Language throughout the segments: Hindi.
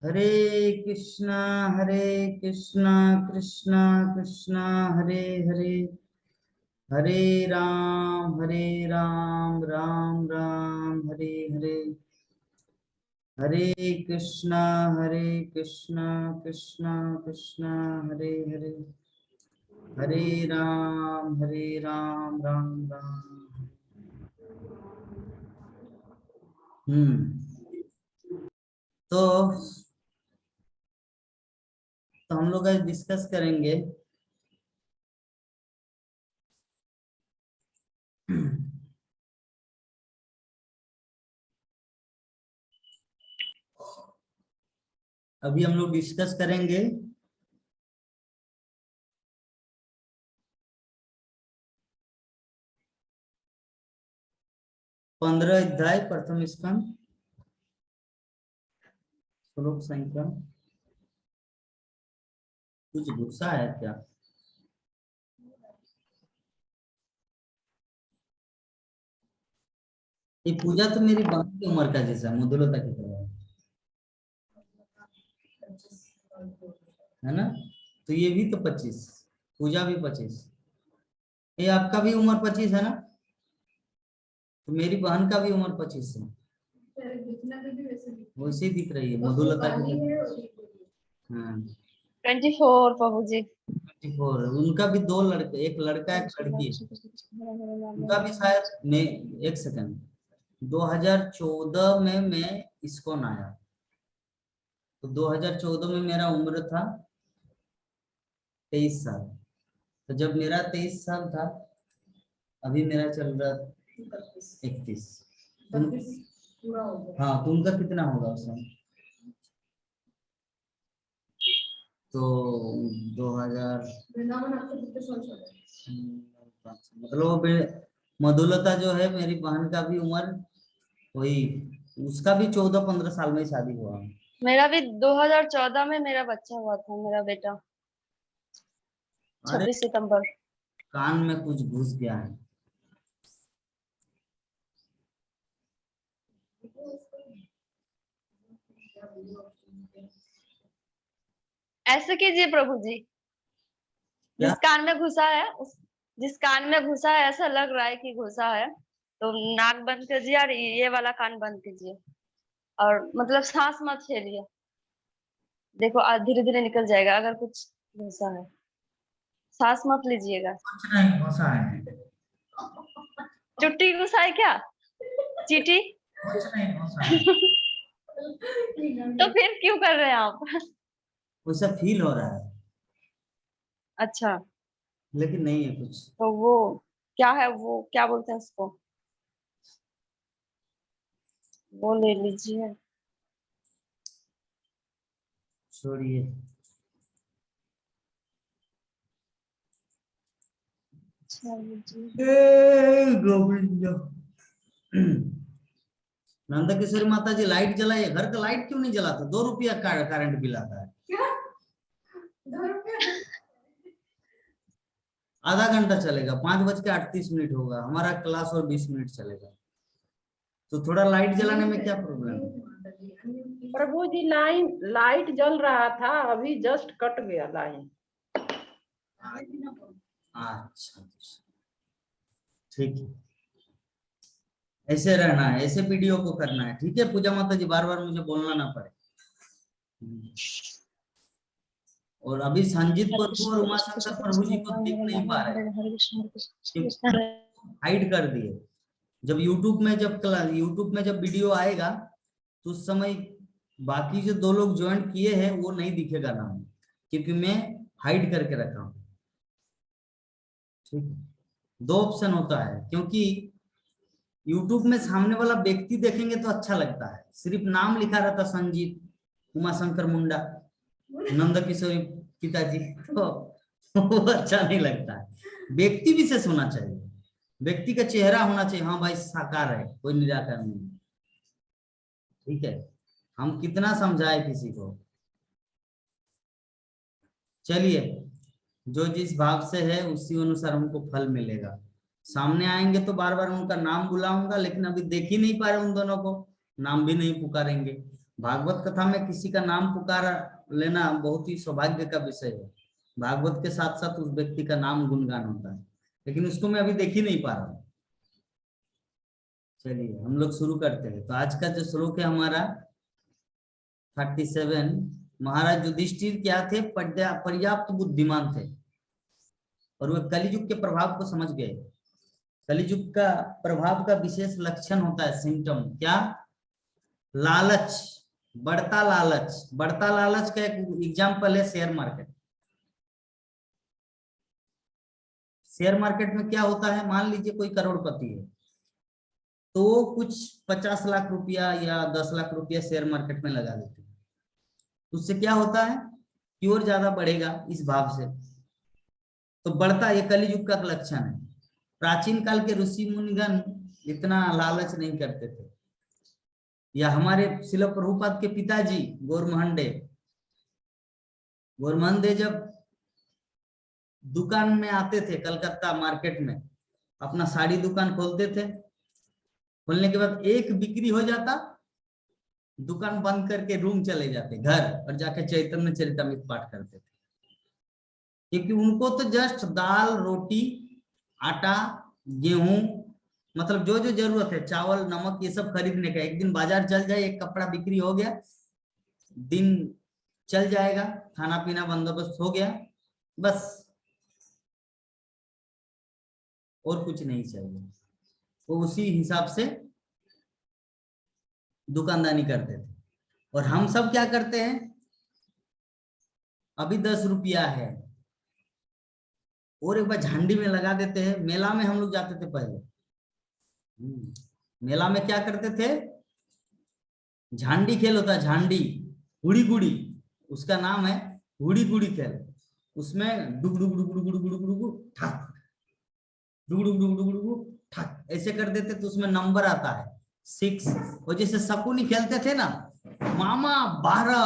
हरे कृष्णा हरे कृष्णा कृष्णा कृष्णा हरे हरे, हरे राम राम राम हरे हरे, हरे कृष्णा कृष्णा कृष्णा हरे हरे, हरे राम राम राम। तो हम लोग आज डिस्कस करेंगे अभी हम लोग डिस्कस करेंगे 15 अध्याय प्रथम स्कंद श्लोक संख्या। कुछ गुस्सा है क्या? ये पूजा तो मेरी बहन की उम्र का जैसा मुदुलता की तरह है ना। तो ये भी तो 25, पूजा भी 25, ये आपका भी उम्र 25 है ना। तो मेरी बहन का भी उम्र 25 है, वैसे ही दिख रही है मधुलता की तरह। हाँ 24 प्रभु जी। 24। उनका भी 2 लड़के, एक लड़का एक लड़की है। उनका भी शायद मैं, एक सेकंड, 2014 में मैं इस्कॉन आया, तो 2014 में मेरा उम्र था 23 साल। तो जब मेरा 23 साल था, अभी मेरा चल रहा 31। हाँ तो उनका कितना होगा उस समय? तो 2000 मतलब मधुलता जो है मेरी बहन का भी उम्र वही, उसका भी 14-15 साल में शादी हुआ। मेरा भी 2014 में मेरा बच्चा हुआ था, मेरा बेटा अरे 26 सितंबर। कान में कुछ घुस गया है। ऐसे कीजिए प्रभु जी, क्या? जिस कान में घुसा है जिस कान में घुसा है ऐसा लग रहा है कि घुसा है, तो नाक बंद कीजिए और ये वाला कान बंद कीजिए, और मतलब सांस मत छेलिए। देखो आज धीरे धीरे निकल जाएगा अगर कुछ घुसा है। सांस मत लीजिएगा। कुछ नहीं घुसा है, चुट्टी घुसा है क्या? चीटी? कुछ नहीं घुसा है। तो फिर क्यों कर रहे हैं आप? वैसा फील हो रहा है, अच्छा, लेकिन नहीं है कुछ। तो वो क्या है, वो क्या बोलते हैं उसको, वो ले लीजिए। छोड़िए। अच्छा लीजिए। गोविंद। नंदा किशोरी माता जी लाइट जलाइए, घर का लाइट क्यों नहीं जलाता? 2 रुपया का करंट बिल आता है। आधा घंटा चलेगा, 5:38 होगा हमारा क्लास, और 20 मिनट चलेगा, तो थोड़ा लाइट जलाने में क्या प्रॉब्लम है? प्रभु जी लाइट जल रहा था, अभी जस्ट कट गया लाइन। अच्छा ठीक है, ऐसे रहना है, ऐसे वीडियो को करना है, ठीक है पूजा माता जी, बार बार मुझे बोलना ना पड़े। और अभी संजीत प्रभु और उमाशंकर प्रभु जी को देख नहीं पा रहे, हाइड कर दिए। जब यूट्यूब में जब वीडियो आएगा तो उस समय बाकी जो 2 लोग ज्वाइन किए हैं वो नहीं दिखेगा नाम, क्योंकि मैं हाइड करके रखा हूँ। ठीक है, 2 ऑप्शन होता है, क्योंकि यूट्यूब में सामने वाला व्यक्ति देखेंगे तो अच्छा लगता है, सिर्फ नाम लिखा रहता संजीत उमाशंकर मुंडा नंद किशोरी पिताजी, तो वो अच्छा नहीं लगता है। व्यक्ति विशेष होना चाहिए, व्यक्ति का चेहरा होना चाहिए, हाँ भाई साकार है, कोई निराकार नहीं। ठीक है, हम कितना समझाए किसी को। चलिए, जो जिस भाव से है उसी अनुसार हमको फल मिलेगा। सामने आएंगे तो बार बार उनका नाम बुलाऊंगा, लेकिन अभी देख ही नहीं पा रहे उन दोनों को, नाम भी नहीं पुकारेंगे। भागवत कथा में किसी का नाम पुकारा लेना बहुत ही सौभाग्य का विषय है। भागवत के साथ साथ उस व्यक्ति का नाम गुणगान होता है, लेकिन उसको मैं अभी देख ही नहीं पा रहा हूँ। चलिए हम लोग शुरू करते हैं। तो आज का जो श्लोक है हमारा 37, महाराज युधिष्ठिर क्या थे? पर्याप्त बुद्धिमान थे और वे कलियुग के प्रभाव को समझ गए। कलियुग का प्रभाव का विशेष लक्षण होता है, सिम्टम क्या? लालच, बढ़ता लालच। बढ़ता लालच का एक एग्जाम्पल है शेयर मार्केट। शेयर मार्केट में क्या होता है, मान लीजिए कोई करोड़पति है तो कुछ 50 लाख रुपया या 10 लाख रुपया शेयर मार्केट में लगा देते हैं। उससे क्या होता है कि और ज्यादा बढ़ेगा इस भाव से, तो बढ़ता, ये कलियुग का लक्षण है। प्राचीन काल के ऋषि मुनिगण इतना लालच नहीं करते थे। या हमारे शिल प्रभुपाद के पिताजी गौरमहंदे जब दुकान में आते थे कलकत्ता मार्केट में, अपना साड़ी दुकान खोलते थे, खोलने के बाद एक बिक्री हो जाता, दुकान बंद करके रूम चले जाते घर और जाके चैतन्य चरितमृत पाठ करते थे। क्योंकि उनको तो जस्ट दाल रोटी आटा गेहूं, मतलब जो जो जरूरत है, चावल नमक, ये सब खरीदने का। एक दिन बाजार चल जाए, एक कपड़ा बिक्री हो गया, दिन चल जाएगा, खाना पीना बंदोबस्त हो गया, बस और कुछ नहीं चाहिए। वो उसी हिसाब से दुकानदारी करते थे। और हम सब क्या करते हैं, अभी 10 रुपया है और एक बार झंडी में लगा देते हैं। मेला में हम लोग जाते थे पहले, मेला में क्या करते थे, झांडी खेल होता है, झांडी हुड़ी गुड़ी उसका नाम है, हुड़ी गुड़ी खेल। उसमें डुग डुग डुग डुग डुग डुग डुग ठक, डुग डुग डुग डुग डुग ठक, ऐसे कर देते तो उसमें नंबर आता है 6। और जैसे शकुनी खेलते थे ना, मामा 12,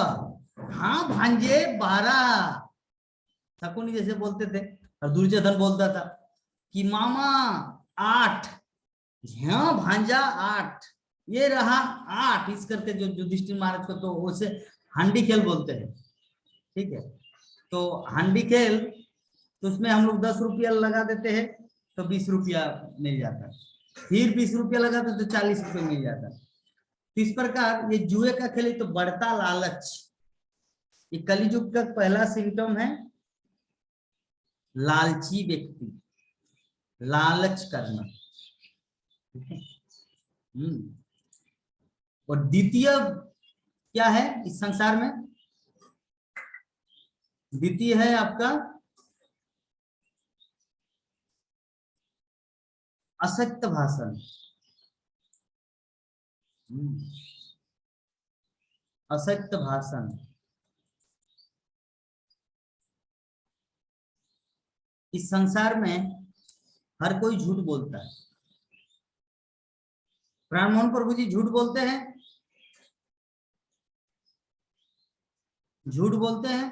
हाँ भांजे 12, शकुनी जैसे बोलते थे। और दुर्योधन बोलता था कि मामा 8, हाँ भांजा 8, ये रहा 8, इस करके जो युधिष्ठिर महाराज को तो उसे हांडी खेल बोलते हैं। ठीक है, तो हांडी खेल, तो उसमें हम लोग 10 रुपया लगा देते हैं तो 20 रुपया मिल जाता है, फिर 20 रुपया लगाते तो 40 रुपये मिल जाता है। तो इस प्रकार ये जुए का खेल, तो बढ़ता लालच, ये कलियुग का पहला सिम्टम है, लालची व्यक्ति, लालच करना। और द्वितीय क्या है इस संसार में? द्वितीय है आपका असत्य भाषण। असत्य भाषण, इस संसार में हर कोई झूठ बोलता है। प्राणमोहन प्रभु जी झूठ बोलते हैं, झूठ बोलते हैं,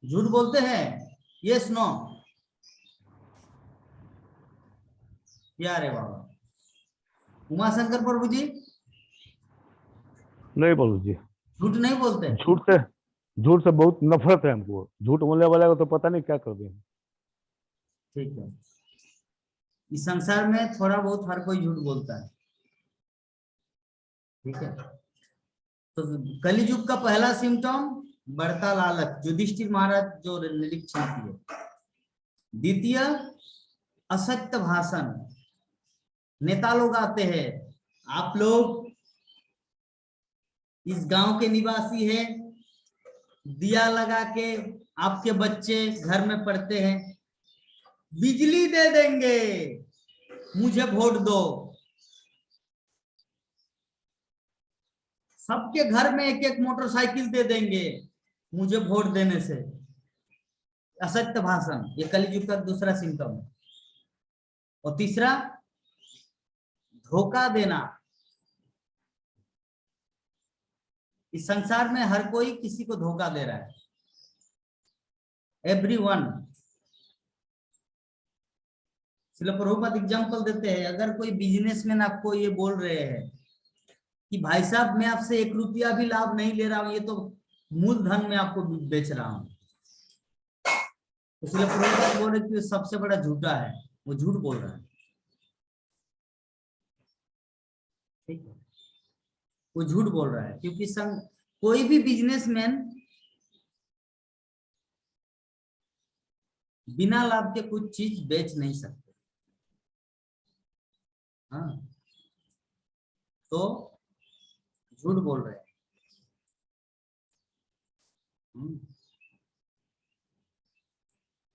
झूठ बोलते हैं, यस नो? क्या रे बाबा, उमाशंकर प्रभु जी नहीं बोलो जी, झूठ नहीं बोलते? झूठ से बहुत नफरत है हमको। झूठ बोलने वाले को तो पता नहीं क्या कर दें। ठीक है, इस संसार में थोड़ा बहुत हर कोई झूठ बोलता है। ठीक है, तो कलियुग का पहला सिम्टम बढ़ता लालच, युधिष्ठिर महाराज जो निरीक्षण किए। द्वितीय असत्य भाषण, नेता लोग आते हैं, आप लोग इस गांव के निवासी हैं, दिया लगा के आपके बच्चे घर में पढ़ते हैं, बिजली दे देंगे, मुझे वोट दो। सबके घर में एक एक मोटरसाइकिल दे देंगे मुझे वोट देने से। असत्य भाषण, ये कलियुग का दूसरा सिम्टम है। और तीसरा धोखा देना। इस संसार में हर कोई किसी को धोखा दे रहा है, एवरीवन। इसलिए प्रभुपाद एग्जाम्पल देते हैं, अगर कोई बिजनेसमैन आपको ये बोल रहे हैं कि भाई साहब मैं आपसे 1 रुपया भी लाभ नहीं ले रहा हूं, ये तो मूलधन में आपको बेच रहा हूं, इसलिए प्रभुपाद बोल रहे कि सबसे बड़ा झूठा है, वो झूठ बोल रहा है। ठीक है, वो झूठ बोल रहा है, क्योंकि कोई भी बिजनेसमैन बिना लाभ के कुछ चीज बेच नहीं सकते। हाँ, तो झूठ बोल रहे हैं।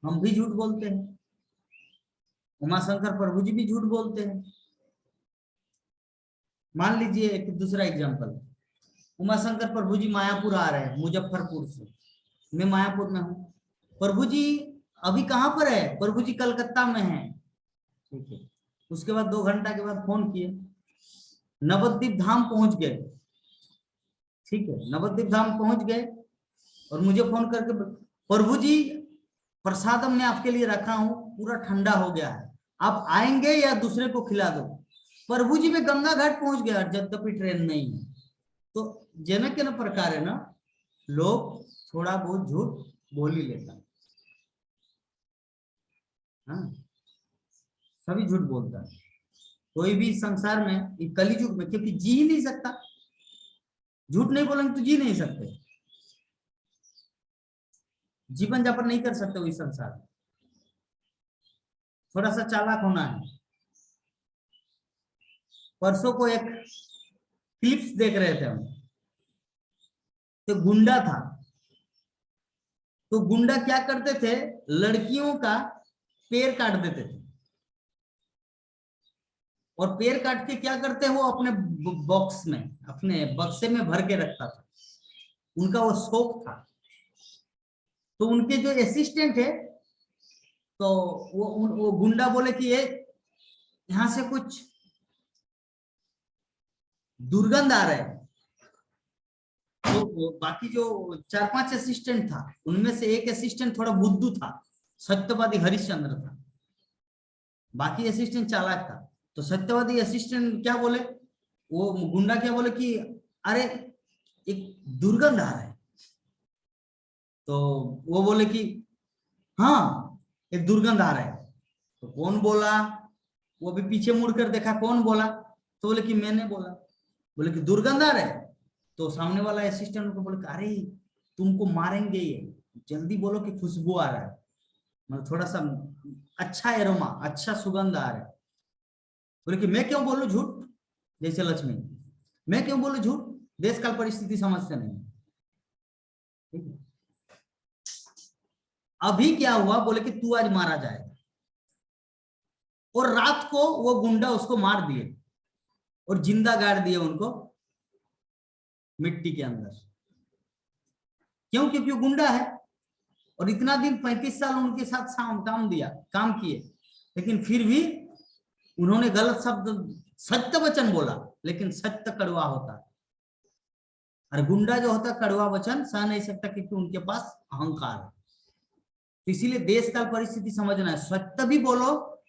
हम भी झूठ बोलते हैं, उमाशंकर प्रभु जी भी झूठ बोलते हैं। मान लीजिए एक दूसरा एग्जांपल, उमाशंकर प्रभु जी मायापुर आ रहे हैं मुजफ्फरपुर से, मैं मायापुर में हूँ, प्रभु जी अभी कहाँ पर है, प्रभु जी कलकत्ता में हैं। ठीक है, उसके बाद 2 घंटा के बाद फोन किए, नवद्वीप धाम पहुंच गए। ठीक है, नवद्वीप धाम पहुंच गए और मुझे फोन करके, प्रभु जी प्रसादम मैं आपके लिए रखा हूं, पूरा ठंडा हो गया है, आप आएंगे या दूसरे को खिला दो। प्रभु जी में गंगा घाट पहुंच गया, यद्यपि ट्रेन नहीं है। तो जनक के न प्रकार है ना, लोग थोड़ा बहुत झूठ बोल ही लेता है। हाँ, सभी झूठ बोलता है, कोई भी संसार में कली युग में, क्योंकि जी ही नहीं सकता, झूठ नहीं बोलेंगे तो जी नहीं सकते, जीवन यापन नहीं कर सकते वही संसार में। थोड़ा सा चालाक होना है। परसों को एक क्लिप्स देख रहे थे हम, तो गुंडा था, तो गुंडा क्या करते थे, लड़कियों का पैर काट देते थे, और पैर काट के क्या करते हैं, वो अपने बॉक्स में, अपने बक्से में भर के रखता था, उनका वो शौक था। तो उनके जो असिस्टेंट है, तो वो गुंडा बोले कि ये यहां से कुछ दुर्गंध आ रहा है। तो बाकी जो 4-5 असिस्टेंट था, उनमें से एक असिस्टेंट थोड़ा बुद्धू था, सत्यवादी हरिश्चंद्र था, बाकी असिस्टेंट चालाक था। तो सत्यवादी असिस्टेंट क्या बोले, वो गुंडा क्या बोले कि अरे एक दुर्गंध आ रहा है। तो वो बोले कि हाँ एक दुर्गंध आ रहा है। तो कौन बोला, वो भी पीछे मुड़कर देखा कौन बोला, तो बोले कि मैंने बोला। बोले कि दुर्गंध आ रहा है। तो सामने वाला असिस्टेंट को बोले अरे तुमको मारेंगे ये, जल्दी बोलो कि खुशबू आ रहा है, मतलब थोड़ा सा अच्छा एरोमा, अच्छा सुगंध आ रहा है। बोले कि मैं क्यों बोलूं झूठ, जैसे लक्ष्मी, मैं क्यों बोलूं झूठ, देश काल परिस्थिति समझते नहीं। ठीक है, अभी क्या हुआ, बोले कि तू आज मारा जाएगा, और रात को वो गुंडा उसको मार दिए और जिंदा गाड़ दिए उनको मिट्टी के अंदर। क्यों, क्योंकि वो गुंडा है, और इतना दिन 35 साल उनके साथ काम किए, लेकिन फिर भी उन्होंने गलत शब्द, सत्य वचन बोला, लेकिन सत्य कड़वा होता है, और गुंडा जो होता है कड़वा वचन सह नहीं सकता, क्योंकि उनके पास अहंकार है। तो इसीलिए देश काल परिस्थिति समझना है, सत्य भी बोलो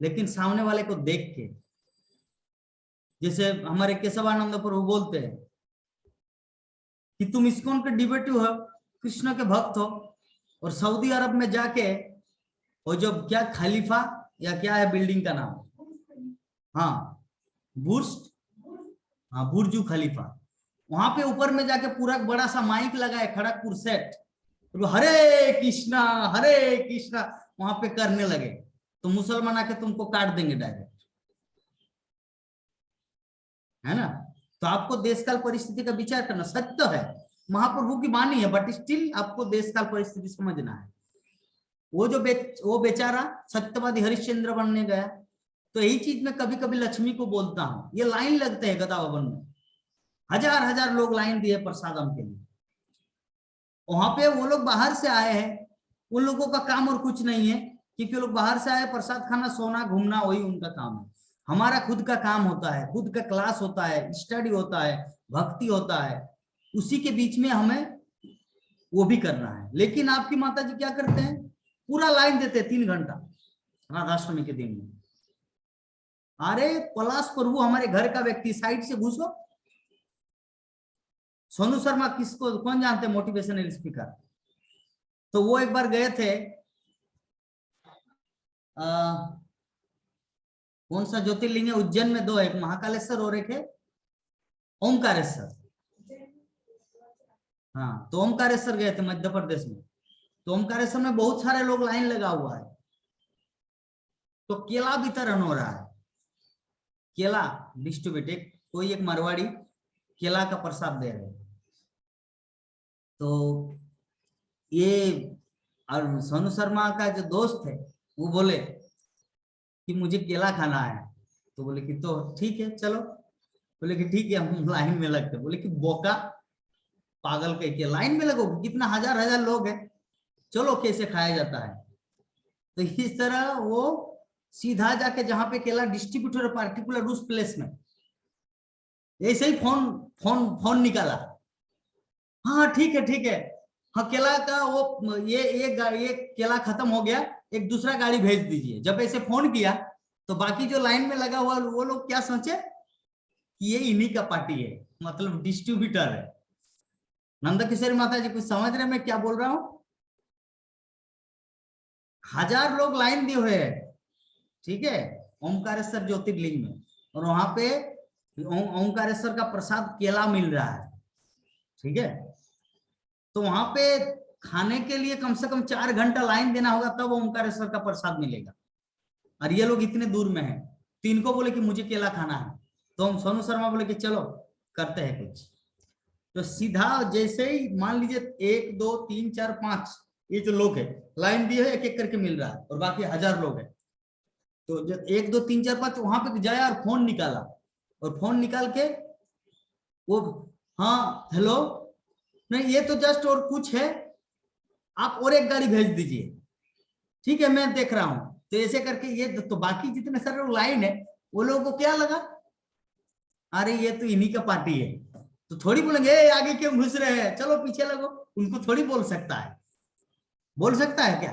लेकिन सामने वाले को देख के। जैसे हमारे केशवानंद प्रभु बोलते हैं कि तुम इस्कॉन के डिबेटिव हो, कृष्ण के भक्त हो, और सऊदी अरब में जाके और जब क्या खलीफा या क्या है बिल्डिंग का नाम, हाँ बुर्ज खलीफा, वहां पे ऊपर में जाके पूरा बड़ा सा माइक लगाए खड़गपुर सेट, तो हरे कृष्णा वहां पे करने लगे, तो मुसलमान आके तुमको काट देंगे डायरेक्ट, है ना। तो आपको देशकाल परिस्थिति का विचार करना, सत्य है, महाप्रभु की वाणी है, बट स्टिल आपको देशकाल परिस्थिति समझना है। वो बेचारा सत्यवादी हरिश्चंद्र बनने गया, तो यही चीज मैं कभी कभी लक्ष्मी को बोलता हूँ, ये लाइन लगते हैं गदा भवन में, हजार लोग लाइन दिए प्रसादम के लिए, वहां पे वो लोग बाहर से आए हैं, उन लोगों का काम और कुछ नहीं है, क्योंकि लोग बाहर से आए, प्रसाद खाना, सोना, घूमना, वही उनका काम है। हमारा खुद का काम होता है, खुद का क्लास होता है, स्टडी होता है, भक्ति होता है, उसी के बीच में हमें वो भी करना है। लेकिन आपकी माता जी क्या करते हैं, पूरा लाइन देते हैं 3 घंटा, राधाष्टमी के दिन में। अरे पलाश प्रभु हमारे घर का व्यक्ति, साइड से घुसो। सोनू शर्मा किसको कौन जानते हैं, मोटिवेशनल स्पीकर। तो वो एक बार गए थे कौन सा ज्योतिर्लिंग है उज्जैन में, दो है, एक महाकालेश्वर और एक है ओमकारेश्वर। हाँ, तो ओमकारेश्वर गए थे मध्य प्रदेश में। तो ओमकारेश्वर में बहुत सारे लोग लाइन लगा हुआ है, तो केला वितरण हो रहा है, केला डिस्ट्रीब्यूट, कोई एक मारवाड़ी केला का प्रसाद दे रहे हैं। तो ये और सोनू शर्मा का जो दोस्त है वो बोले कि मुझे केला खाना है। तो बोले कि तो ठीक है चलो। बोले कि ठीक है हम लाइन में लगते। बोले कि बोका पागल कह के लाइन में लगो, कितना हजार हजार लोग हैं, चलो कैसे खाया जाता है। तो इस तरह वो सीधा जाके जहां पे केला डिस्ट्रीब्यूटर पार्टिकुलर उस प्लेस में ऐसे ही फोन निकाला, हाँ ठीक है, हाँ केला का वो ये केला खत्म हो गया, एक दूसरा गाड़ी भेज दीजिए। जब ऐसे फोन किया तो बाकी जो लाइन में लगा हुआ वो लोग क्या सोचे कि ये इन्हीं का पार्टी है, मतलब डिस्ट्रीब्यूटर है। नंदा किशोरी माता जी कुछ समझ रहे मैं क्या बोल रहा हूं? हजार लोग लाइन दिए हुए हैं, ठीक है, ओमकारेश्वर ज्योतिर्लिंग में, और वहां पे ओमकारेश्वर का प्रसाद केला मिल रहा है, ठीक है। तो वहां पे खाने के लिए कम से कम 4 घंटा लाइन देना होगा तब ओमकारेश्वर का प्रसाद मिलेगा, और ये लोग इतने दूर में हैं। तो इनको बोले कि मुझे केला खाना है, तो हम सोनू शर्मा बोले कि चलो करते हैं कुछ। तो सीधा जैसे ही मान लीजिए 1 2 3 4 5 ये जो लोग है लाइन दिए है, एक एक करके मिल रहा है, और बाकी हजार लोग हैं। तो जब 1 2 3 4 5 वहां पे जाया और फोन निकाला, और फोन निकाल के वो हाँ हेलो नहीं ये तो जस्ट और कुछ है, आप और एक गाड़ी भेज दीजिए, ठीक है मैं देख रहा हूं। तो ऐसे करके ये तो बाकी जितने सारे लोग लाइन है वो लोगों को क्या लगा, अरे ये तो इन्हीं का पार्टी है। तो थोड़ी बोलेंगे आगे क्यों घुस रहे हैं, चलो पीछे लगो, उनको थोड़ी बोल सकता है, बोल सकता है क्या?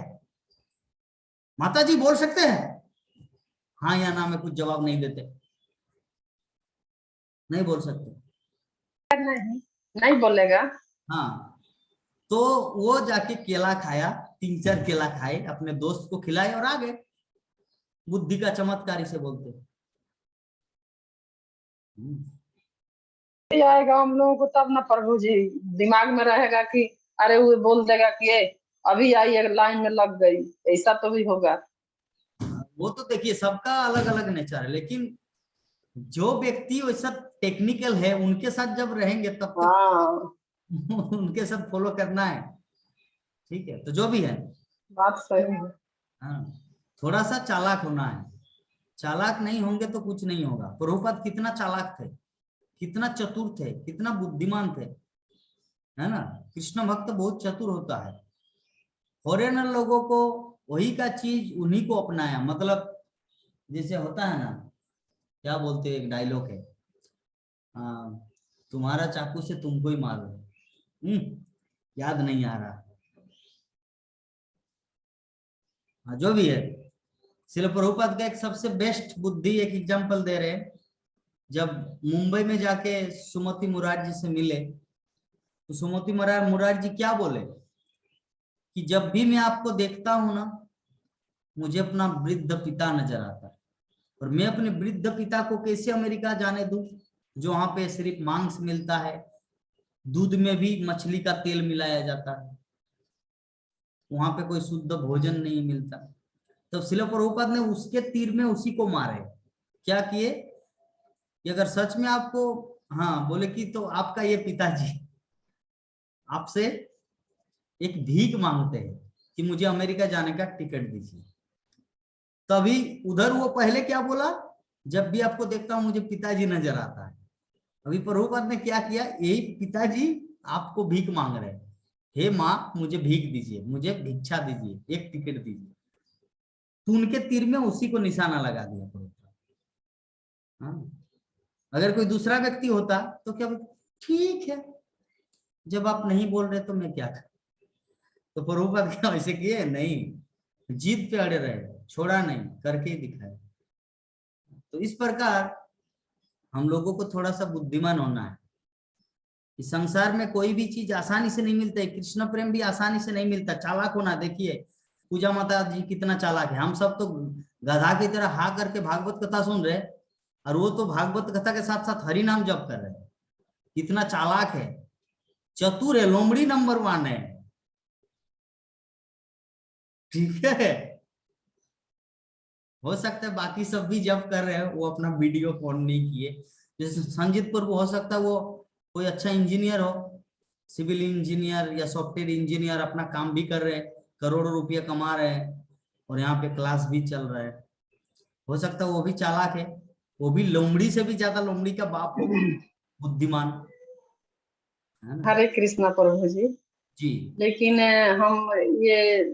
माता जी बोल सकते हैं हाँ या ना में, कुछ जवाब नहीं देते, नहीं बोल सकते, नहीं बोलेगा। हाँ। तो वो जाके केला खाया, 3 4 केला खाए, अपने दोस्त को खिलाए और आ गए। बुद्धि का चमत्कार इसे बोलते हैं। आएगा हम लोगों को तब ना प्रभु जी दिमाग में रहेगा कि अरे वो बोल देगा कि अभी आई लाइन में लग गई, ऐसा तो भी होगा। वो तो देखिए सबका अलग अलग नेचर है, लेकिन जो व्यक्ति वैसा टेक्निकल है उनके साथ जब रहेंगे तब तो हाँ उनके साथ फॉलो करना है, ठीक है। तो जो भी है बात सही है। हाँ, थोड़ा सा चालाक होना है, चालाक नहीं होंगे तो कुछ नहीं होगा। प्रभुपाद कितना चालाक थे, कितना चतुर थे, कितना बुद्धिमान थे, है ना। कृष्ण भक्त बहुत चतुर होता है। फॉरेनर लोगों को वही का चीज उन्हीं को अपनाया, मतलब जैसे होता है ना, क्या बोलते हैं, एक डायलॉग है, तुम्हारा चाकू से तुमको ही मारो, याद नहीं आ रहा, जो भी है। श्रील प्रभुपाद का एक सबसे बेस्ट बुद्धि एक एग्जांपल दे रहे हैं। जब मुंबई में जाके सुमति मुरारजी से मिले तो सुमति मुरारजी क्या बोले कि जब भी मैं आपको देखता हूं ना मुझे अपना वृद्ध पिता नजर आता है, और मैं अपने वृद्ध पिता को कैसे अमेरिका जाने दूं जो वहां पे सिर्फ मांस मिलता है, दूध में भी मछली का तेल मिलाया जाता है, वहां पे कोई शुद्ध भोजन नहीं मिलता। तब श्रील प्रभुपाद ने उसके तीर में उसी को मारे। क्या किए कि अगर सच में आपको, हाँ बोले कि तो आपका ये पिताजी आपसे एक भीख मांगते हैं कि मुझे अमेरिका जाने का टिकट दीजिए। तभी उधर वो पहले क्या बोला, जब भी आपको देखता हूं मुझे पिताजी नजर आता है। अभी प्रभुपाद ने क्या किया, यही पिताजी आपको भीख मांग रहे हैं, हे माँ मुझे भीख दीजिए, मुझे भिक्षा दीजिए, एक टिकट दीजिए। तो उनके तीर में उसी को निशाना लगा दिया प्रभुपाद। हाँ, अगर कोई दूसरा व्यक्ति होता तो क्या बोलता, ठीक है जब आप नहीं बोल रहे तो मैं क्या करूं। तो प्रभुपाद क्या वैसे किए नहीं, जीद पे अड़े रहे, छोड़ा नहीं, करके ही दिखाया। तो इस प्रकार हम लोगों को थोड़ा सा बुद्धिमान होना है। इस संसार में कोई भी चीज आसानी से नहीं मिलता है, कृष्ण प्रेम भी आसानी से नहीं मिलता। चालाक होना, देखिए पूजा माता जी कितना चालाक है। हम सब तो गधा की तरह हा करके भागवत कथा सुन रहे, और वो तो भागवत कथा के साथ साथ हरि नाम जप कर रहे हैं। कितना चालाक है, चतुर है, लोमड़ी नंबर 1 है। ठीक है, हो सकता है बाकी सब भी जब कर रहे हैं, वो अपना वीडियो फोन नहीं किए। जैसे संजीत प्रभु, हो सकता है वो कोई अच्छा इंजीनियर हो, सिविल इंजीनियर या सॉफ्टवेयर इंजीनियर, अपना काम भी कर रहे हैं, करोड़ों रुपया कमा रहे हैं, और यहाँ पे क्लास भी चल रहा है। हो सकता है वो भी चालाक है, वो भी लोमड़ी से भी ज्यादा लोमड़ी का बाप हो, बुद्धिमान है ना। हरे कृष्णा प्रभु जी। जी लेकिन हम ये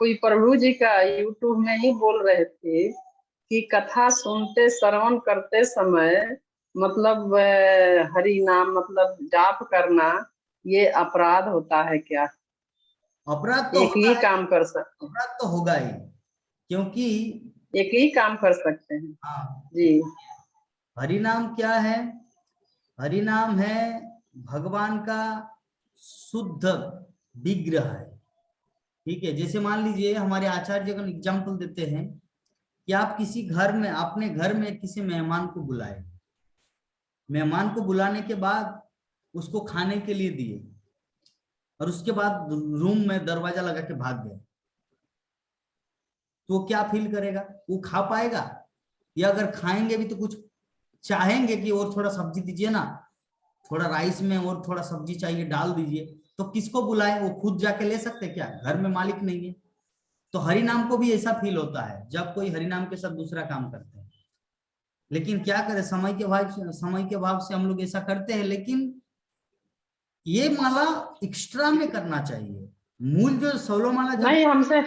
कोई प्रभु जी का यूट्यूब में ही बोल रहे थे कि कथा सुनते श्रवण करते समय मतलब हरि नाम मतलब जाप करना ये अपराध होता है क्या? अपराध तो एक होगा ही है, काम कर सकते हैं, अपराध तो होगा ही, क्योंकि एक ही काम कर सकते हैं हाँ, जी। हरि नाम क्या है? हरि नाम है भगवान का शुद्ध विग्रह है। ठीक है, जैसे मान लीजिए हमारे आचार्य का एग्जाम्पल देते हैं कि आप किसी घर में, अपने घर में किसी मेहमान को बुलाए, मेहमान को बुलाने के बाद उसको खाने के लिए दिए, और उसके बाद रूम में दरवाजा लगा के भाग गए, तो क्या फील करेगा? वो खा पाएगा? या अगर खाएंगे भी तो कुछ चाहेंगे कि और थोड़ा सब्जी दीजिए ना, थोड़ा राइस में और थोड़ा सब्जी चाहिए, डाल दीजिए। तो किसको बुलाए? वो खुद जाके ले सकते क्या? घर में मालिक नहीं है। तो हरि नाम को भी ऐसा फील होता है जब कोई हरि नाम के साथ दूसरा काम करते हैं। लेकिन क्या करें, समय के अभाव से हम लोग ऐसा करते हैं। लेकिन ये माला एक्स्ट्रा में करना चाहिए। मूल जो 16 माला जब नहीं हमसे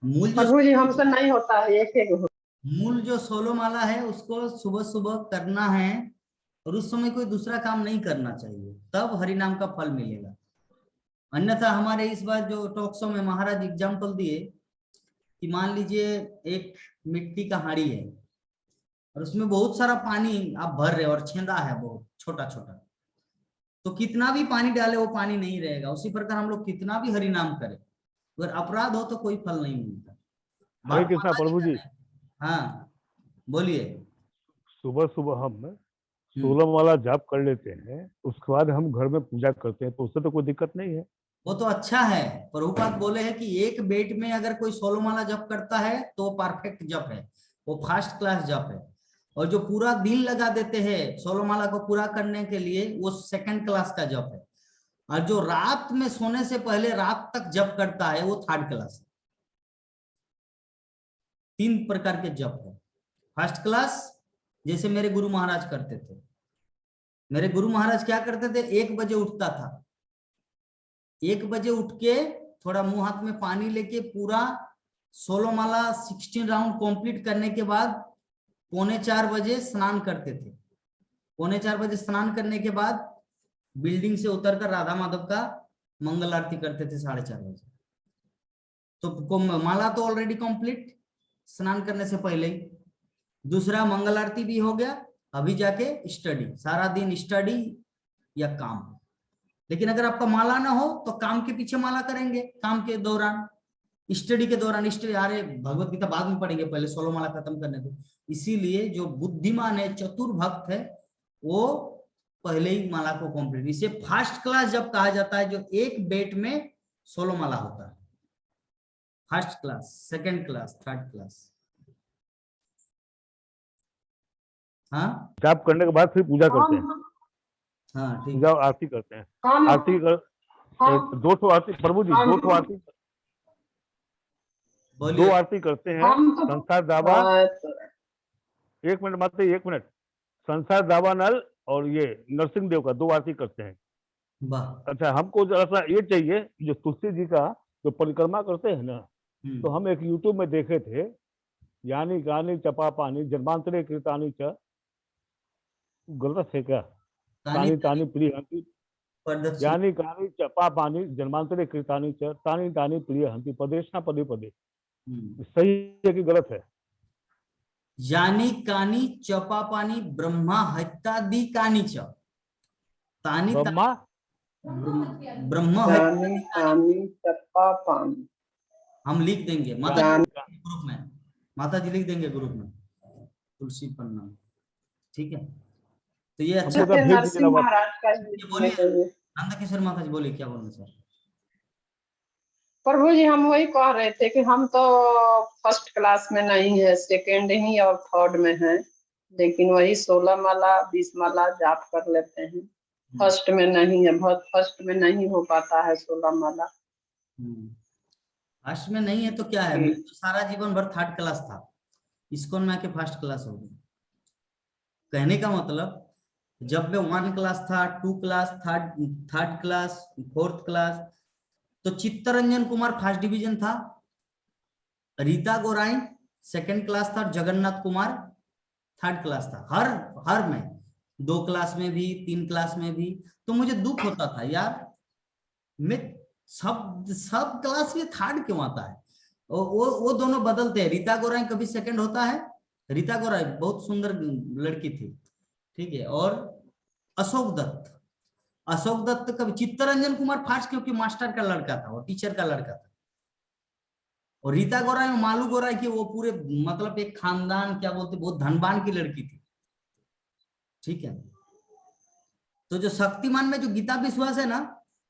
मूल जो प्रभु जी हमसे नहीं होता है, एक एक मूल जो 16 माला है उसको सुबह सुबह करना है, और उस समय कोई दूसरा काम नहीं करना चाहिए, तब हरि नाम का फल मिलेगा। अन्यथा हमारे इस बार जो टॉक शो में महाराज एग्जाम्पल दिए कि मान लीजिए एक मिट्टी का हांडी है, और उसमें बहुत सारा पानी आप भर रहे हो, और छेंदा है बहुत छोटा छोटा, तो कितना भी पानी डाले वो पानी नहीं रहेगा। उसी प्रकार हम लोग कितना भी हरि नाम करें, अगर अपराध हो तो कोई फल नहीं मिलता। हरे बात कृष्णा प्रभु जी, हाँ बोलिए। सुबह सुबह हम 16 माला जाप कर लेते हैं, उसके बाद हम घर में पूजा करते हैं, तो उससे तो कोई दिक्कत नहीं है। वो तो अच्छा है। प्रभुपाद बोले हैं कि एक बेट में अगर कोई 16 माला जप करता है तो वो परफेक्ट जप है, वो फर्स्ट क्लास जप है। और जो पूरा दिन लगा देते हैं 16 माला को पूरा करने के लिए, वो सेकंड क्लास का जप है। और जो रात में सोने से पहले रात तक जप करता है वो थर्ड क्लास है। 3 प्रकार के जप है। फर्स्ट क्लास जैसे मेरे गुरु महाराज करते थे। मेरे गुरु महाराज क्या करते थे, 1 बजे उठता था, 1 बजे उठ के थोड़ा मुंह हाथ में पानी लेके पूरा 16 माला 16 राउंड कंप्लीट करने के बाद 3:45 बजे स्नान करते थे। 3:45 बजे स्नान करने के बाद बिल्डिंग से उतरकर राधा माधव का मंगल आरती करते थे 4:30 बजे। तो माला तो ऑलरेडी कंप्लीट स्नान करने से पहले ही। दूसरा मंगल आरती भी हो गया, अभी जाके स्टडी, सारा दिन स्टडी या काम। लेकिन अगर आपका माला ना हो तो काम के पीछे माला करेंगे, काम के दौरान, स्टडी के दौरान स्टडी, अरे भगवत गीता बाद में पढ़ेंगे, पहले 16 माला खत्म करने दो। इसीलिए जो बुद्धिमान है, चतुर भक्त है, वो पहले ही माला को कंप्लीट, इसे फर्स्ट क्लास जब कहा जाता है, जो एक बेट में 16 माला होता है। First class, second class, third class. हाँ जाप करने के बाद फिर पूजा करते हैं, हाँ ठीक पूजा है। और आरती करते हैं। हम आरती कर हम 200 आरती प्रभु जी, 200 आरती, 2 बोलिए। आरती करते हैं। हम तो संसार दावा, 1 मिनट मात्र 1 मिनट, संसार दावानल और ये नरसिंह देव का 2 आरती करते हैं। वाह। अच्छा, हमको जरा सा ये चाहिए, जो तुलसी जी का जो परिक्रमा करते हैं ना, तो हम एक यूट्यूब में देखे थे, यानी गानी चपा पानी जन्मांतरे कृतानी च, गलत है क्या? तानी तानी तानी प्रिय हंति, प्रदक्षिण। यानी गानी चपा पानी जन्मांतरे कृतानी च, तानी तानी प्रिय हंति, पदेशना पदे पदे। सही है कि गलत है? यानी कानी चपा पानी ब्रह्मा हत्यादि कानी च तानी ब्रह्मा ब्रह्म जानी कानी चप्पा पानी। हम लिख देंगे माता जानी जी ग्रुप में, माता जी लिख देंगे ग्रुप में तुलसी पन्ना, ठीक है। तो ये अच्छा हमको ये भेज दीजिए ना नरसिंह महाराज का ही लिखना बोलिए चाहिए। नंदकिशोर माता जी बोलिए क्या बोलना सर। प्रभु जी हम वही कह रहे थे कि हम तो फर्स्ट क्लास में नहीं है, सेकेंड ही और थर्ड में है, लेकिन वही 16 माला 20 माला जाप कर लेते हैं। फर्स्ट में नहीं है, बहुत फर्स्ट में नहीं हो पाता है 16 माला। फर्स्ट में नहीं है तो क्या है, मैं तो सारा जीवन भर थर्ड क्लास था, इस्कॉन में आके फर्स्ट क्लास हो गया। कहने का मतलब जब मैं 1 क्लास था, 2 class, third class, 4th class, तो चित्तरंजन कुमार फर्स्ट डिवीजन था, रीता गोराई 2nd क्लास था, जगन्नाथ कुमार 3rd क्लास था। हर में 2 क्लास में भी 3 क्लास में भी। तो मुझे दुख होता था यार, मैं सब क्लास में 3rd क्यों आता है। वो दोनों बदलते हैं। रीता गोराई कभी 2nd होता है, रीता गोराई बहुत सुंदर लड़की थी, ठीक है। और अशोक दत्त कभी, चित्तरंजन कुमार फर्स्ट क्योंकि मास्टर का लड़का था, वो टीचर का लड़का था। और रीता गोराई में मालू गोराई की वो पूरे मतलब एक खानदान क्या बोलते, बहुत धनवान की लड़की थी, ठीक है। तो जो शक्तिमान में जो गीता विश्वास है ना,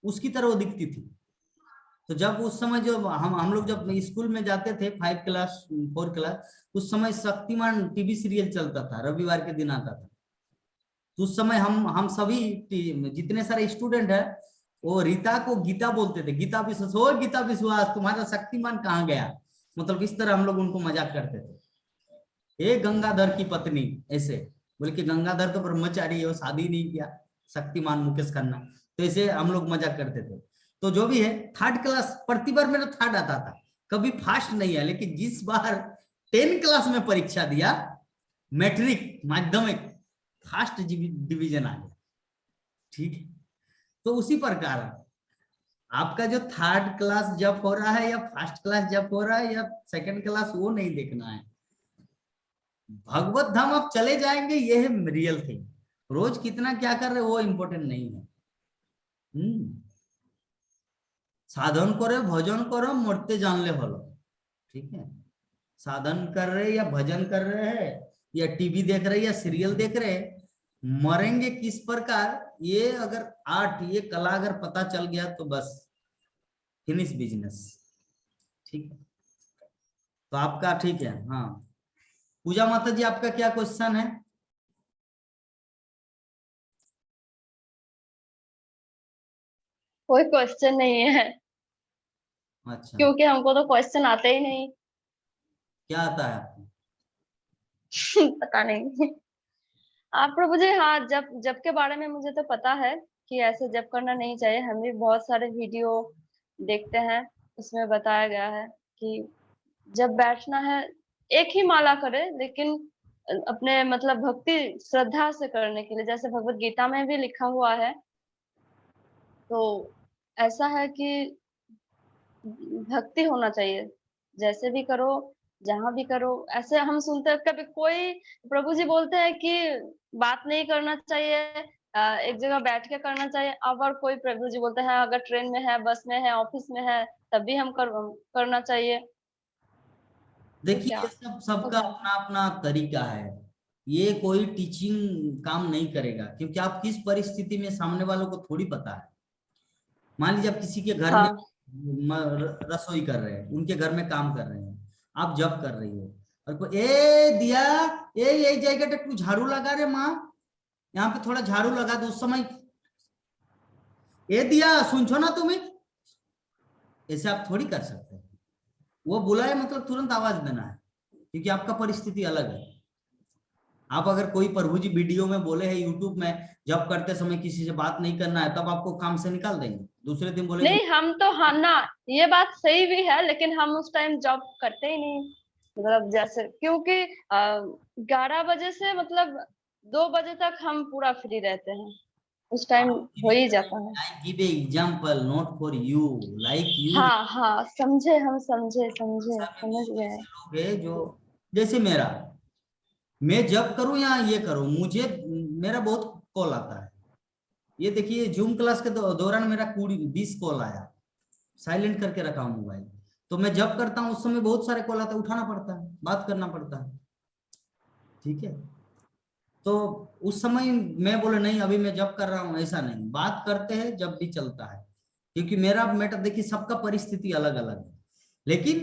उसकी तरह वो दिखती थी। तो जब उस समय जो हम लोग जब स्कूल में जाते थे 5 क्लास 4 क्लास, उस समय शक्तिमान टीवी सीरियल चलता था, रविवार के दिन आता था। तो उस समय हम सभी जितने सारे स्टूडेंट है वो रीता को गीता बोलते थे, गीता विश्वास, हो गीता विश्वास तुम्हारा शक्तिमान कहाँ गया, मतलब इस तरह हम लोग उनको मजाक करते थे। ये गंगाधर की पत्नी, ऐसे बोल के, गंगाधर तो ब्रह्मचारी है, वो शादी नहीं किया, शक्तिमान मुकेश खन्ना, तो ऐसे हम लोग मजाक करते थे। तो जो भी है 3rd क्लास, प्रतिबार मेरा 3rd आता था, कभी फर्स्ट नहीं है। लेकिन जिस बार 10 क्लास में परीक्षा दिया, मैट्रिक माध्यमिक, फर्स्ट डिवीजन आ गया, ठीक है। तो उसी प्रकार आपका जो 3rd क्लास जब हो रहा है या फर्स्ट क्लास जब हो रहा है या 2nd क्लास, वो नहीं देखना है। भगवत धाम आप चले जाएंगे, ये है रियल थिंग। रोज कितना क्या कर रहे वो इंपॉर्टेंट नहीं है। साधन करे भजन करो मरते जान ले भलो, ठीक है। साधन कर रहे या भजन कर रहे हैं या टीवी देख रहे या सीरियल देख रहे, मरेंगे किस प्रकार, ये अगर ये कला अगर पता चल गया तो बस फिनिश बिजनेस, ठीक है। तो आपका ठीक है। हाँ पूजा माता जी, आपका क्या क्वेश्चन है? कोई क्वेश्चन नहीं है, अच्छा, क्योंकि हमको तो क्वेश्चन आते ही नहीं। क्या आता है आपको? पता नहीं। आप प्रभु जी, हाँ, जब के बारे में मुझे तो पता है कि ऐसे जब करना नहीं चाहिए। हम भी बहुत सारे वीडियो देखते हैं, उसमें बताया गया है कि जब बैठना है एक ही माला करे, लेकिन अपने मतलब भक्ति श्रद्धा से करने के लिए, जैसे भगवत गीता में भी लिखा हुआ है। तो ऐसा है कि भक्ति होना चाहिए, जैसे भी करो, जहां भी करो। ऐसे हम सुनते हैं कभी कोई प्रभु जी बोलते हैं कि बात नहीं करना चाहिए, एक जगह बैठ के करना चाहिए। और कोई प्रभु जी बोलते हैं अगर ट्रेन में है, बस में है, ऑफिस में है, तब भी हम करना चाहिए। तो देखिए क्या ये सबका होगा? अपना अपना तरीका है। ये कोई टीचिंग काम नहीं करेगा, क्योंकि आप किस परिस्थिति में, सामने वालों को थोड़ी पता है। मान लीजिए आप किसी के घर में हाँ, रसोई कर रहे हैं, उनके घर में काम कर रहे हैं, आप जब कर रही हो और कोई ए दिया, ये जाएगा तू झाड़ू लगा रे माँ, यहाँ पे थोड़ा झाड़ू लगा दो, उस समय ए दिया सुन छो ना तुम्हें, ऐसे आप थोड़ी कर सकते हैं। वो बुलाए मतलब तुरंत आवाज देना है, क्योंकि आपका परिस्थिति अलग है। आप अगर कोई प्रभु जी वीडियो में बोले हैं यूट्यूब में, जब करते समय किसी से बात नहीं करना है, तब आपको काम से निकाल देंगे, दूसरे दिन बोलेंगे। नहीं, हम तो, हाँ ना, ये बात सही भी है, लेकिन हम उस टाइम जॉब करते ही नहीं। मतलब जैसे, क्योंकि 11 बजे से मतलब 2 बजे तक हम पूरा फ्री रहते हैं। उस टाइम हो ही जाता है। I give a example not for you, like you. हाँ हाँ, समझे, हम समझे ऐसा भी समझ बहुत गए। ऐसे लोग हैं जो, जैसे मेरा, मैं जब करूं या ये करूं, मुझे मेरा बहुत कॉल आता है। ये देखिए जूम क्लास के दौरान मेरा 20 कॉल आया, साइलेंट करके रखा हूं मोबाइल। तो मैं जब करता हूं उस समय बहुत सारे कॉल आते हैं, उठाना पड़ता है, बात करना पड़ता है, ठीक है। तो उस समय मैं बोले नहीं अभी मैं जब कर रहा हूं, ऐसा नहीं, बात करते हैं जब भी चलता है, क्योंकि मेरा मैटर देखिए सबका परिस्थिति अलग अलग है। लेकिन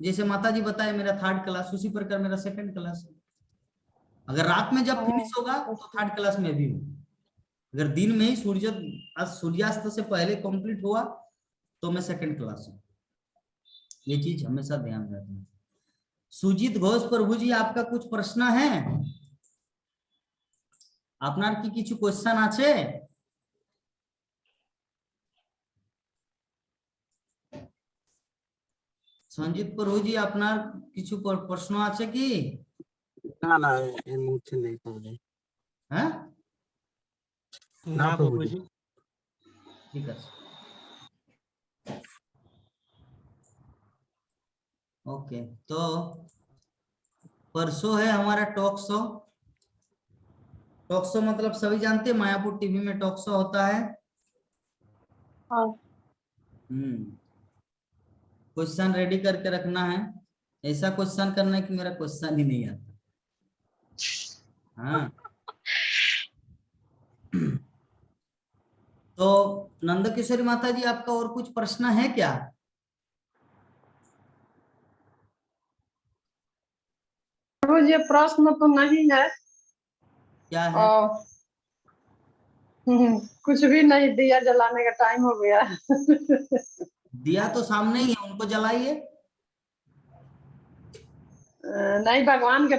जैसे माता जी बताए मेरा 3rd क्लास, उसी प्रकार मेरा 2nd क्लास है। अगर रात में जब फिनिश होगा तो 3rd क्लास में भी हूँ। अगर दिन में ही सूर्यास्त से पहले कंप्लीट हुआ तो मैं 2nd क्लास हूँ। ये चीज हमेशा ध्यान रखना। सुजीत घोष प्रभु जी, आपका कुछ प्रश्न है? আপনার কি কিছু কোশ্চেন আছে? সঞ্জিত প্রভু জি, আপনার কিছু প্রশ্ন আছে কি? না না, এই মুহূর্তে নেই প্রভুজি। হ্যাঁ, না প্রভুজি। ঠিক আছে, ओके। तो परसों है हमारा टॉक शो। टॉक शो मतलब सभी जानते हैं, मायापुर टीवी में टॉक शो होता है। हाँ, क्वेश्चन रेडी करके रखना है, ऐसा क्वेश्चन करना है कि मेरा क्वेश्चन ही नहीं आता। हाँ, तो नंदकिशोरी माता जी, आपका और कुछ प्रश्न है क्या? प्रभु ये प्रश्न तो नहीं है। क्या है? कुछ भी नहीं, दिया जलाने का टाइम हो गया। दिया तो सामने ही है, उनको जलाइए। नहीं, भगवान के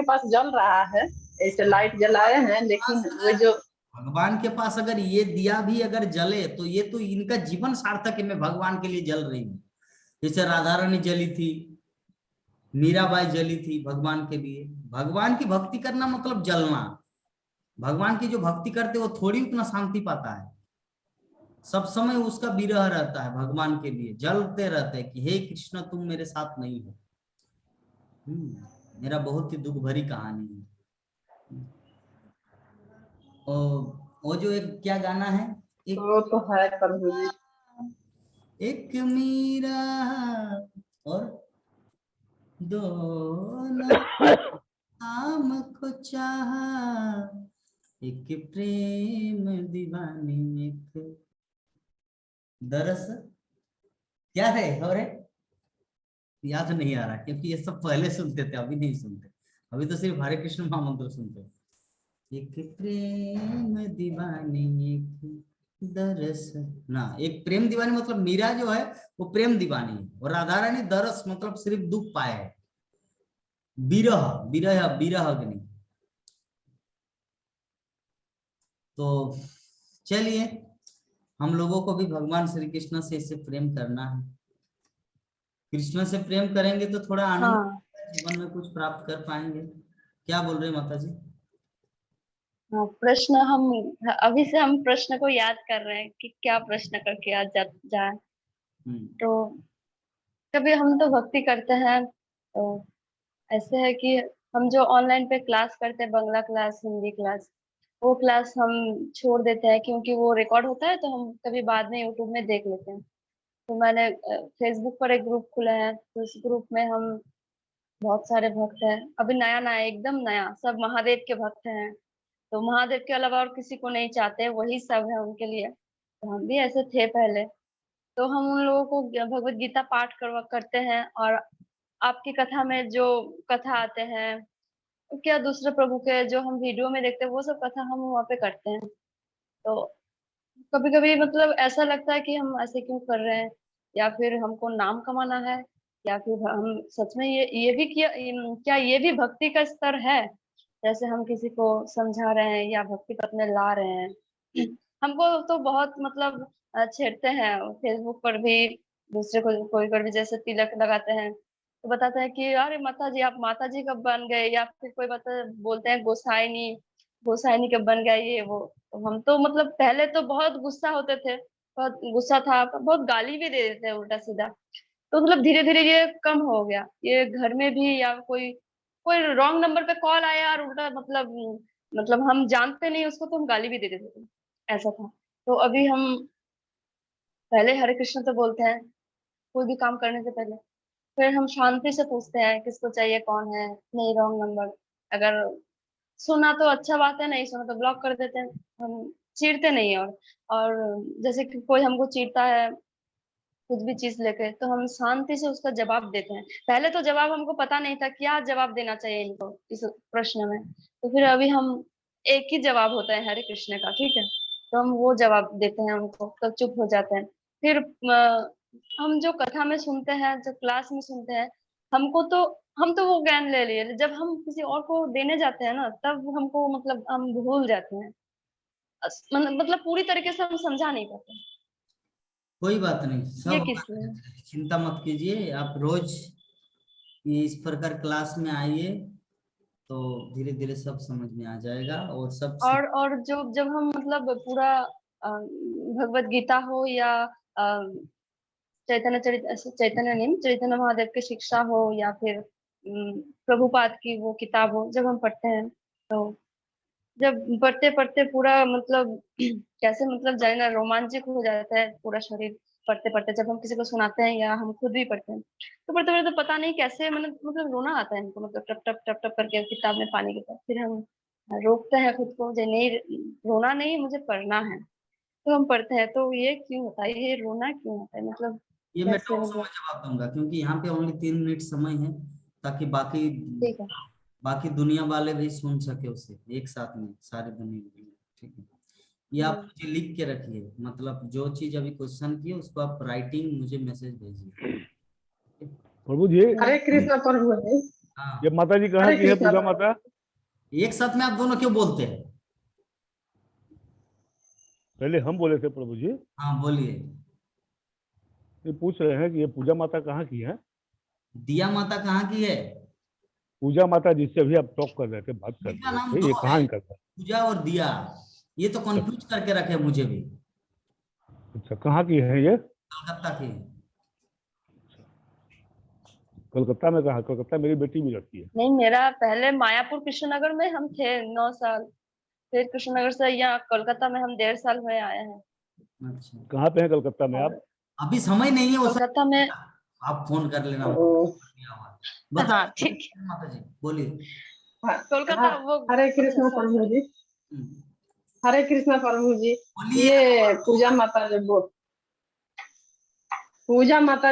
पास जल रहा है, ऐसे लाइट जलाए हैं, लेकिन वो जो भगवान के पास अगर ये दिया भी अगर जले तो ये तो इनका जीवन सार्थक है, मैं भगवान के लिए जल रही हूँ। जैसे राधा रानी जली थी, मीराबाई जली थी भगवान के लिए। भगवान की भक्ति करना मतलब जलना। भगवान की जो भक्ति करते वो थोड़ी उतना शांति पाता है, सब समय उसका विरह रहता है भगवान के लिए, जलते रहते हैं कि हे कृष्ण तुम मेरे साथ नहीं हो। मेरा बहुत ही दुख भरी कहानी है। वो जो एक क्या गाना है, एक वो तो है प्रभु जी। एक मीरा और दोनों आम को चाहा, एक प्रेम दीवानी एक दरस, क्या है और याद नहीं आ रहा, क्योंकि ये सब पहले सुनते थे, अभी नहीं सुनते। अभी तो सिर्फ हरे कृष्ण महामंत्र सुनते हैं। एक प्रेम दीवानी एक दरस ना, एक प्रेम दीवानी मतलब मीरा जो है वो प्रेम दीवानी है, और राधा रानी दरस मतलब सिर्फ दुख पाए है, विरह विरह विरह अग्नि। तो चलिए, हम लोगों को भी भगवान श्री कृष्ण से इससे प्रेम करना है। कृष्ण से प्रेम करेंगे तो थोड़ा आनंद हाँ, जीवन में कुछ प्राप्त कर पाएंगे। क्या बोल रहे हैं माता जी? हाँ, प्रश्न हम अभी से हम प्रश्न को याद कर रहे हैं कि क्या प्रश्न करके आज जाए। तो कभी हम तो भक्ति करते हैं, तो ऐसे है कि हम जो ऑनलाइन पे क्लास करते हैं, बंगला क्लास, हिंदी क्लास, वो क्लास हम छोड़ देते हैं क्योंकि वो रिकॉर्ड होता है, तो हम कभी बाद में यूट्यूब में देख लेते हैं। तो मैंने फेसबुक पर एक ग्रुप खुला है, तो उस ग्रुप में हम बहुत सारे भक्त हैं, अभी नया नया एकदम नया, सब महादेव के भक्त हैं। तो महादेव के अलावा और किसी को नहीं चाहते, वही सब है उनके लिए। तो हम भी ऐसे थे पहले। तो हम उन लोगों को भगवत गीता पाठ करते हैं, और आपकी कथा में जो कथा आते हैं, क्या दूसरे प्रभु के जो हम वीडियो में देखते हैं, वो सब कथा हम वहाँ पे करते हैं। तो कभी कभी मतलब ऐसा लगता है कि हम ऐसे क्यों कर रहे हैं, या फिर हमको नाम कमाना है, या फिर हम सच में ये भी क्या ये भी भक्ति का स्तर है, जैसे हम किसी को समझा रहे हैं या भक्ति पथ में ला रहे हैं। हमको तो बहुत मतलब छेड़ते हैं फेसबुक पर भी, दूसरे को कोई पर भी, जैसे तिलक लगाते हैं तो बताते हैं कि अरे माता जी आप माता जी कब बन गए, या फिर कोई बोलते हैं गोसाइनी, गोसाइनी कब बन गया ये वो। तो हम तो मतलब पहले तो बहुत गुस्सा होते थे, बहुत गुस्सा था, बहुत गाली भी दे देते थे उल्टा सीधा। तो मतलब धीरे धीरे ये कम हो गया, ये घर में भी या कोई कोई रॉन्ग नंबर पे कॉल आया और उल्टा मतलब हम जानते नहीं उसको तो हम गाली भी दे देते थे, ऐसा था। तो अभी हम पहले हरे कृष्ण तो बोलते हैं कोई भी काम करने से पहले, फिर हम शांति से पूछते हैं किसको चाहिए, कौन है, नहीं रॉन्ग नंबर। अगर सुना तो अच्छा बात है, नहीं सुना तो ब्लॉक कर देते हैं। हम चीरते नहीं हैं। और जैसे कि कोई हमको चीरता है कुछ भी चीज लेके, तो हम शांति से उसका जवाब देते हैं। पहले तो जवाब हमको पता नहीं था क्या जवाब देना चाहिए इनको इस प्रश्न में, तो फिर अभी हम एक ही जवाब होता है हरे कृष्ण का, ठीक है, तो हम वो जवाब देते हैं उनको, तब चुप हो जाते हैं। फिर हम जो कथा में सुनते हैं, जो क्लास में सुनते हैं, हमको तो हम तो वो ज्ञान ले लिए, जब हम किसी और को देने जाते हैं ना तब हमको मतलब हम भूल जाते हैं। मतलब पूरी तरीके से हम समझा नहीं पाते। कोई बात नहीं, ये सब किस होगा, लिए? चिंता मत कीजिए। आप रोज ये इस प्रकार क्लास में आइए तो धीरे धीरे सब समझ में आ जाएगा और सब सीख। और जो जब हम मतलब पूरा भगवत गीता हो या चैतन्य नहीं, चैतन्य महादेव की शिक्षा हो या फिर प्रभुपाद की वो किताब हो, जब हम पढ़ते हैं तो जब पढ़ते पढ़ते पूरा मतलब कैसे मतलब जाए ना, रोमांचक हो जाता है पूरा शरीर पढ़ते पढ़ते। जब हम किसी को सुनाते हैं या हम खुद भी पढ़ते हैं तो पढ़ते पढ़ते तो पता नहीं कैसे मतलब रोना आता है हमको, मतलब टप टप टप टप करके किताब में पानी गिरता है। फिर हम रोकते हैं खुद को, जो नहीं रोना नहीं, मुझे पढ़ना है, तो हम पढ़ते हैं। तो ये क्यों होता है, ये रोना क्यों होता है, मतलब ये मैं कैसे टॉक शो में मतलब? जवाब दूंगा क्योंकि यहाँ पे ओनली 3 मिनट समय है, ताकि बाकी ठीक है। बाकी दुनिया वाले भी सुन सके उसे एक साथ में, सारी दुनिया में। ठीक है, ये आप हम्म। मुझे लिख के रखिए, मतलब जो चीज अभी क्वेश्चन की है उसको आप राइटिंग मुझे मैसेज भेजिए। प्रभु जी, हरे कृष्ण प्रभु जी। ये हाँ, माता जी कहाँ हरे की है कृष्ण पूजा प्रभु। माता? एक साथ में आप दोनों क्यों बोलते हैं? पहले हम बोले थे प्रभु जी, हाँ बोलिए। ये पूछ रहे हैं कि ये पूजा माता कहाँ की है? दिया माता कहाँ की है? पूजा माता जिससे अभी आप टॉक कर रहे थे, बात कर इनका रहे नाम थे, दो ये है, कहाँ इनका था? पूजा और दिया। ये तो कंफ्यूज करके रखे मुझे भी। अच्छा, कहाँ की है ये? कलकत्ता की। कलकत्ता में कहाँ? कलकत्ता मेरी बेटी भी रहती है। नहीं, मेरा पहले मायापुर कृष्णनगर में हम थे 9 साल, फिर कृष्णनगर से यहाँ कोलकाता में हम 1.5 साल में आए हैं। अच्छा, कहाँ पे है कलकत्ता में आप? और अभी समय नहीं है वो सब, कोलकाता में। आप फोन कर लेना। ओ, हाँ बताइए ठीक है। माता जी, बोलिए। हाँ, कोलकाता हाँ, वो। हरे अच्छा कृष्ण सॉरी प्रभु सॉरी। जी। हम्म, हरे कृष्ण प्रभु जी। बोलिए। ये पूजा माता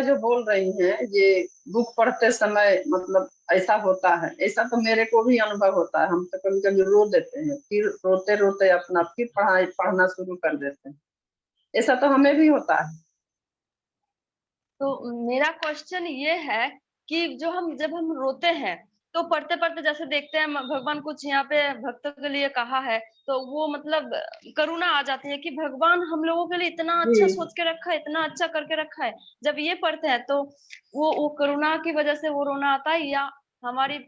जो बोल रही हैं, ये बुक पढ़ते समय मतलब ऐसा होता है, ऐसा तो मेरे को भी अनुभव होता है। हम तो कभी कभी रो देते हैं, फिर रोते रोते अपना फिर पढ़ना शुरू कर देते हैं। ऐसा तो हमें भी होता है। तो मेरा क्वेश्चन ये है कि जो हम जब हम रोते हैं तो पढ़ते पढ़ते जैसे देखते हैं भगवान कुछ यहाँ पे भक्तों के लिए कहा है, तो वो मतलब करुणा आ जाती है कि भगवान हम लोगों के लिए इतना जी अच्छा सोच के रखा है, इतना अच्छा करके रखा है। जब ये पढ़ते हैं तो वो करुणा की वजह से वो रोना आता है, या हमारी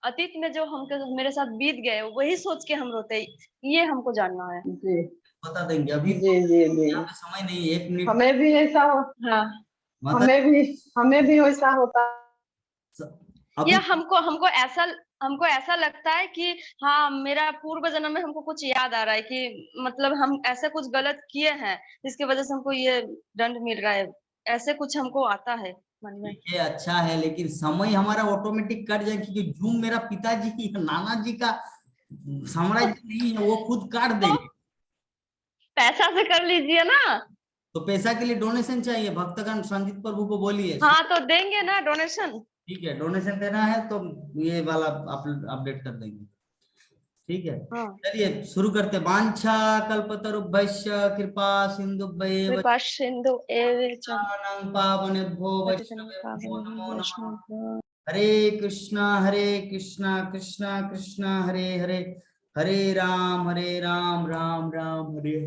अतीत में जो हम मेरे साथ बीत गए वही सोच के हम रोते हैं, ये हमको जानना है। जी बता देंगे, अभी जी जी जी। यहाँ पे समय नहीं है, 1 मिनट। हमें भी ऐसा हो, हाँ। माता हमें भी हमें भी वैसा होता जी, या अभी हमको ऐसा लगता है कि हाँ मेरा पूर्व जन्म में हमको कुछ याद आ रहा है कि मतलब हम ऐसा कुछ गलत किए हैं जिसकी वजह से हमको ये दंड मिल रहा है, ऐसे कुछ हमको आता है मन में। ये अच्छा है, लेकिन समय हमारा ऑटोमेटिक कट जाए, क्योंकि जूम मेरा पिताजी नाना जी का साम्राज्य नहीं है, वो खुद काट तो देंगे। पैसा से कर लीजिए ना। तो पैसा के लिए डोनेशन चाहिए, भक्तगण संजीत प्रभु को बोलिए। हाँ तो देंगे ना डोनेशन। ठीक है, डोनेशन देना है तो ये वाला अपडेट कर देंगे। ठीक है, हाँ। चलिए शुरू करते हैं। वांछा कल्पतरुभ्यश्च कृपा सिन्धुभ्येव कृपा सिंधु एव च पतितानां पावनेभ्यो पतितनं वैष्णवेभ्यो पावनं नमो नमः। वैष्णव। हरे कृष्णा कृष्णा कृष्णा हरे हरे, हरे राम राम राम हरे हरे।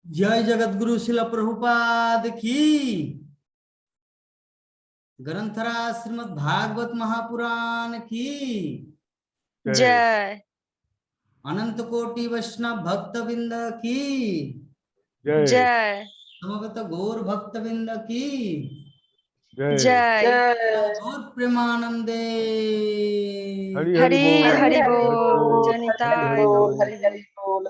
जय जगत गुरु शिल प्रभुपाद की। ग्रंथराज श्रीमद् भागवत महापुराण की। जय। जय। अनंत कोटि वैष्णव भक्त बिंद की, जय जय समवेत गौर भक्त बिंद की, जय जय जय गौर प्रेमानंदे। हरि हरि बोल हरि हरि बोल बोल, जय हरि निताय बोल, गौर। हरि बोल।